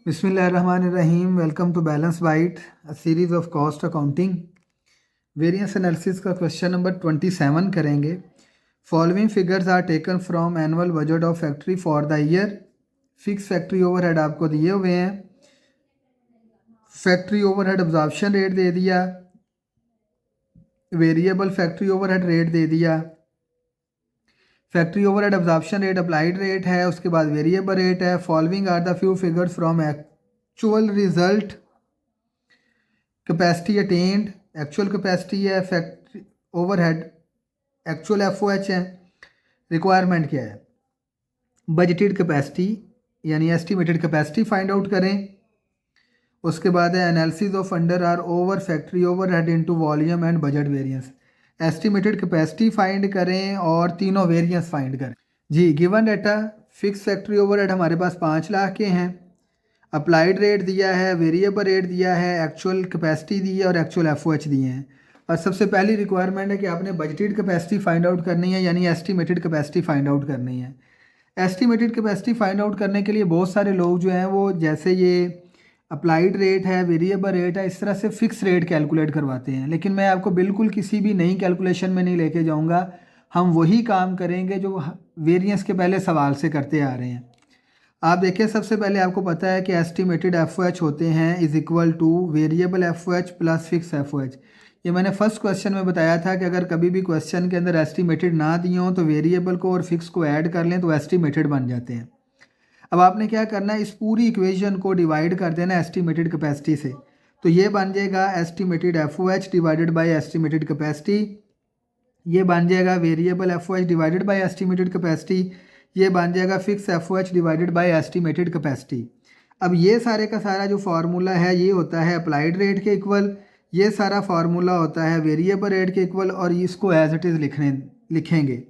बिस्मिल्लाहिर्रहमानिर्रहीम। Welcome to balance bite, a series of cost accounting. Variance analysis का question number 27 करेंगे। Following figures are taken from annual budget of factory for the year. Fix factory overhead आपको दिए हुए हैं, factory overhead absorption rate दे दिया, variable factory overhead rate दे दिया, factory overhead absorption rate applied rate है, उसके बाद वेरिएबल रेट है। Following are the few figures from actual result, capacity attend, actual capacity है, फैक्ट्री ओवरहेड एक्चुअल एफओएच है, रिक्वायरमेंट क्या है, बजटेड कैपेसिटी यानी एस्टिमेटेड कैपेसिटी फाइंड आउट करें। उसके बाद है analysis of under or over factory overhead into volume and budget variance. Estimated capacity find करें और तीनों वेरिएंस फाइंड करें। जी, given data fix factory overhead हमारे पास 5 लाख के हैं, अप्लाइड रेट दिया है, वेरिएबल रेट दिया है, एक्चुअल कैपेसिटी दी है और एक्चुअल एफओएच दिए हैं। और सबसे पहली रिक्वायरमेंट है कि आपने बजटेड कैपेसिटी फाइंड आउट करनी है, यानी एस्टिमेटेड कैपेसिटी फाइंड आउट करनी है। एस्टिमेटेड कैपेसिटी फाइंड आउट करने के लिए बहुत सारे लोग जो हैं वो जैसे ये अप्लाइड रेट है, वेरिएबल रेट है, इस तरह से फिक्स रेट कैलकुलेट करवाते हैं, लेकिन मैं आपको बिल्कुल किसी भी नई कैलकुलेशन में नहीं लेके जाऊंगा। हम वही काम करेंगे जो वेरिएंस के पहले सवाल से करते आ रहे हैं। आप देखिए, सबसे पहले आपको पता है कि एस्टिमेटेड एफओएच होते हैं is equal two variable FOH plus fix FOH. ये मैंने फर्स्ट क्वेश्चन में बताया था कि अगर कभी भी क्वेश्चन के अंदर एस्टिमेटेड ना दिए हों तो वेरिएबल को और फिक्स को ऐड कर लें तो एस्टिमेटेड बन जाते हैं। अब आपने क्या करना है, इस पूरी इक्वेशन को डिवाइड कर देना एस्टिमेटेड कैपेसिटी से, तो ये बन जाएगा estimated FOH divided by estimated capacity. ये बन जाएगा variable FOH divided by estimated capacity. ये बन जाएगा fix FOH divided by estimated capacity. अब ये सारे का सारा जो फार्मूला है ये होता है अप्लाइड रेट के इक्वल, ये सारा फार्मूला होता है वेरिएबल रेट के इक्वल, और इसको एज इट इज़ लिखेंगे।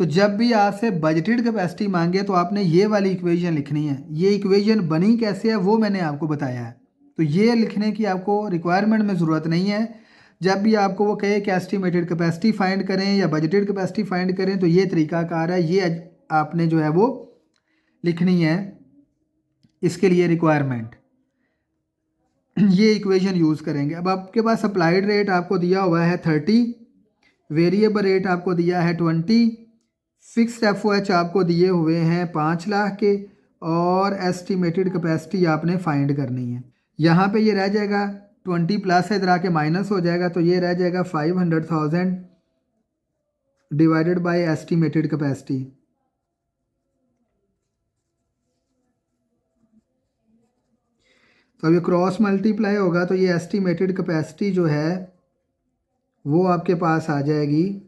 तो जब भी आपसे बजटेड कैपेसिटी मांगे तो आपने ये वाली इक्वेशन लिखनी है। ये इक्वेशन बनी कैसे है वो मैंने आपको बताया है, तो ये लिखने की आपको रिक्वायरमेंट में ज़रूरत नहीं है। जब भी आपको वो कहे कि एस्टिमेटेड कैपेसिटी फाइंड करें या बजटेड कैपेसिटी फाइंड करें तो ये तरीकाकार है, ये आपने जो है वो लिखनी है। इसके लिए रिक्वायरमेंट ये इक्वेशन यूज़ करेंगे। अब आपके पास अप्लाइड रेट आपको दिया हुआ है 30, वेरिएबल रेट आपको दिया है 20, फिक्स्ड एफओएच आपको दिए हुए हैं 5 लाख के, और एस्टिमेटेड कैपेसिटी आपने फाइंड करनी है। यहाँ पे ये रह जाएगा 20 प्लस है, इधर आके माइनस हो जाएगा, तो ये रह जाएगा 500,000 डिवाइडेड बाय एस्टिमेटेड कैपेसिटी। तो अब ये क्रॉस मल्टीप्लाई होगा तो ये एस्टिमेटेड कैपेसिटी जो है वो आपके पास आ जाएगी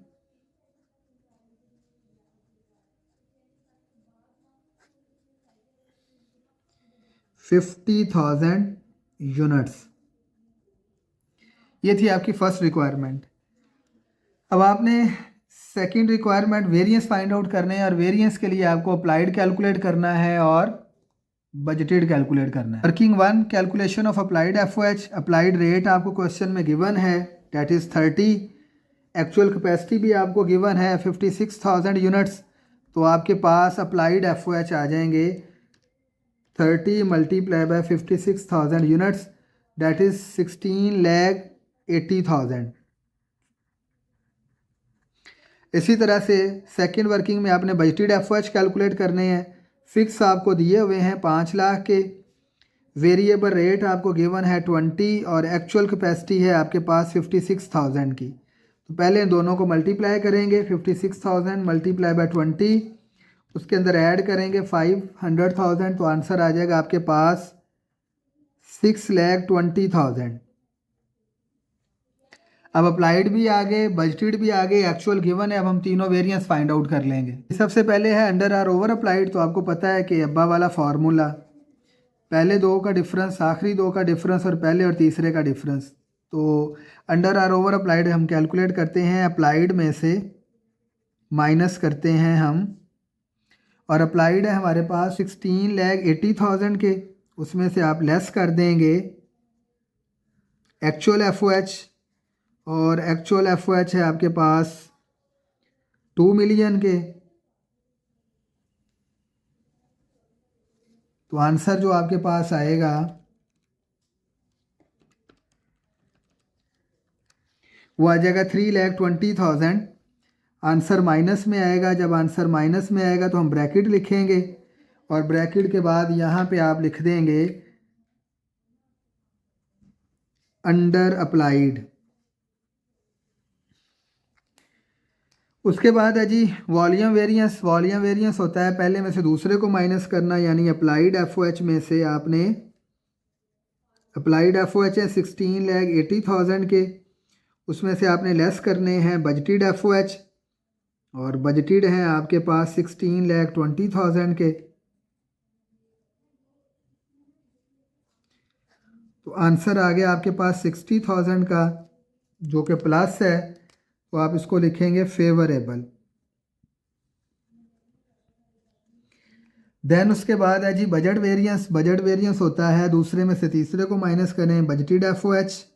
50,000 यूनिट्स। ये थी आपकी फर्स्ट रिक्वायरमेंट। अब आपने second requirement variance find out करने हैं, और वेरिएंस के लिए आपको अप्लाइड कैलकुलेट करना है और बजटेड कैलकुलेट करना है। Working 1, calculation of applied FOH. Applied rate आपको क्वेश्चन में गिवन है, डेट इज़ 30। एक्चुअल कैपेसिटी भी आपको गिवन है 56,000 यूनिट्स। तो आपके पास अप्लाइड एफओएच आ जाएंगे 30 multiply by 56,000 units, that is 16,80,000। इसी तरह से सेकंड वर्किंग में आपने बजटेड एफओएच कैलकुलेट करने हैं। फिक्स आपको दिए हुए हैं 5 लाख के, वेरिएबल रेट आपको गिवन है 20, और एक्चुअल कैपेसिटी है आपके पास 56,000 की। तो पहले इन दोनों को मल्टीप्लाई करेंगे, 56,000 मल्टीप्लाई बाय 20, उसके अंदर ऐड करेंगे 500,000, तो आंसर आ जाएगा आपके पास 6,20,000। अब अप्लाइड भी आ गए, बजटेड भी आ गए, एक्चुअल गिवन है। अब हम तीनों वेरिएंस फाइंड आउट कर लेंगे। सबसे पहले है अंडर आर ओवर अप्लाइड। तो आपको पता है कि अब्बा वाला फार्मूला, पहले दो का डिफरेंस, आखिरी दो का डिफरेंस और पहले और तीसरे का डिफरेंस। तो अंडर आर ओवर अप्लाइड हम कैलकुलेट करते हैं, अप्लाइड में से माइनस करते हैं हम, और अप्लाइड है हमारे पास 16,80,000 के, उसमें से आप लेस कर देंगे एक्चुअल एफओएच, और एक्चुअल एफओएच है आपके पास 2 मिलियन के। तो आंसर जो आपके पास आएगा वो आ जाएगा 3,20,000। आंसर माइनस में आएगा। जब आंसर माइनस में आएगा तो हम ब्रैकेट लिखेंगे और ब्रैकेट के बाद यहाँ पे आप लिख देंगे अंडर अप्लाइड। उसके बाद है जी वॉल्यूम वेरिएंस। वॉल्यूम वेरिएंस होता है पहले में से दूसरे को माइनस करना, यानी अप्लाइड एफओएच में से आपने अप्लाइड एफओएच है 16,80,000 के, उसमें से आपने लेस करने हैं बजटेड एफओएच, और बजटेड हैं आपके पास 16,20,000 के। तो आंसर आ गया आपके पास 60,000 का, जो कि प्लस है, तो आप इसको लिखेंगे फेवरेबल। देन उसके बाद है जी बजट वेरिएंस। बजट वेरिएंस होता है दूसरे में से तीसरे को माइनस करें बजटेड एफओएच।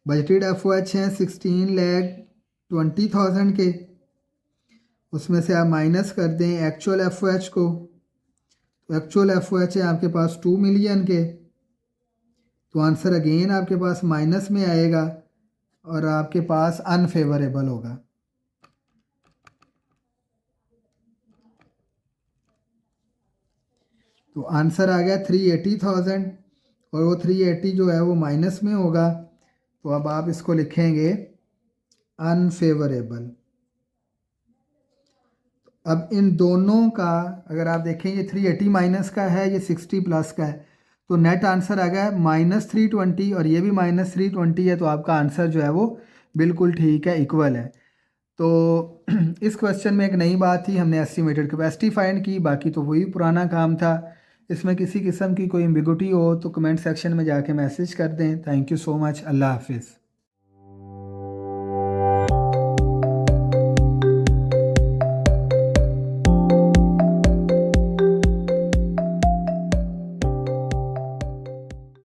बजटेड एफओएच हैं 16,20,000 के, उसमें से आप माइनस कर दें एक्चुअल एफओएच को। तो एक्चुअल एफओएच है आपके पास 2 मिलियन के, तो आंसर अगेन आपके पास माइनस में आएगा और आपके पास अनफेवरेबल होगा। तो आंसर आ गया 380,000 और वो 380 जो है वो माइनस में होगा, तो अब आप इसको लिखेंगे अनफेवरेबल। अब इन दोनों का अगर आप देखें ये 380 माइनस का है, ये 60 प्लस का है, तो नेट आंसर आ गया -320 और ये भी -320 है, तो आपका आंसर जो है वो बिल्कुल ठीक है, इक्वल है। तो इस क्वेश्चन में एक नई बात थी, हमने एस्टिमेटेड कैपेसिटी फाइंड की, बाकी तो वही पुराना काम था। इसमें किसी किस्म की कोई एम्बिगुइटी हो तो कमेंट सेक्शन में जाके मैसेज कर दें। Thank you so much. अल्लाह हाफिज़।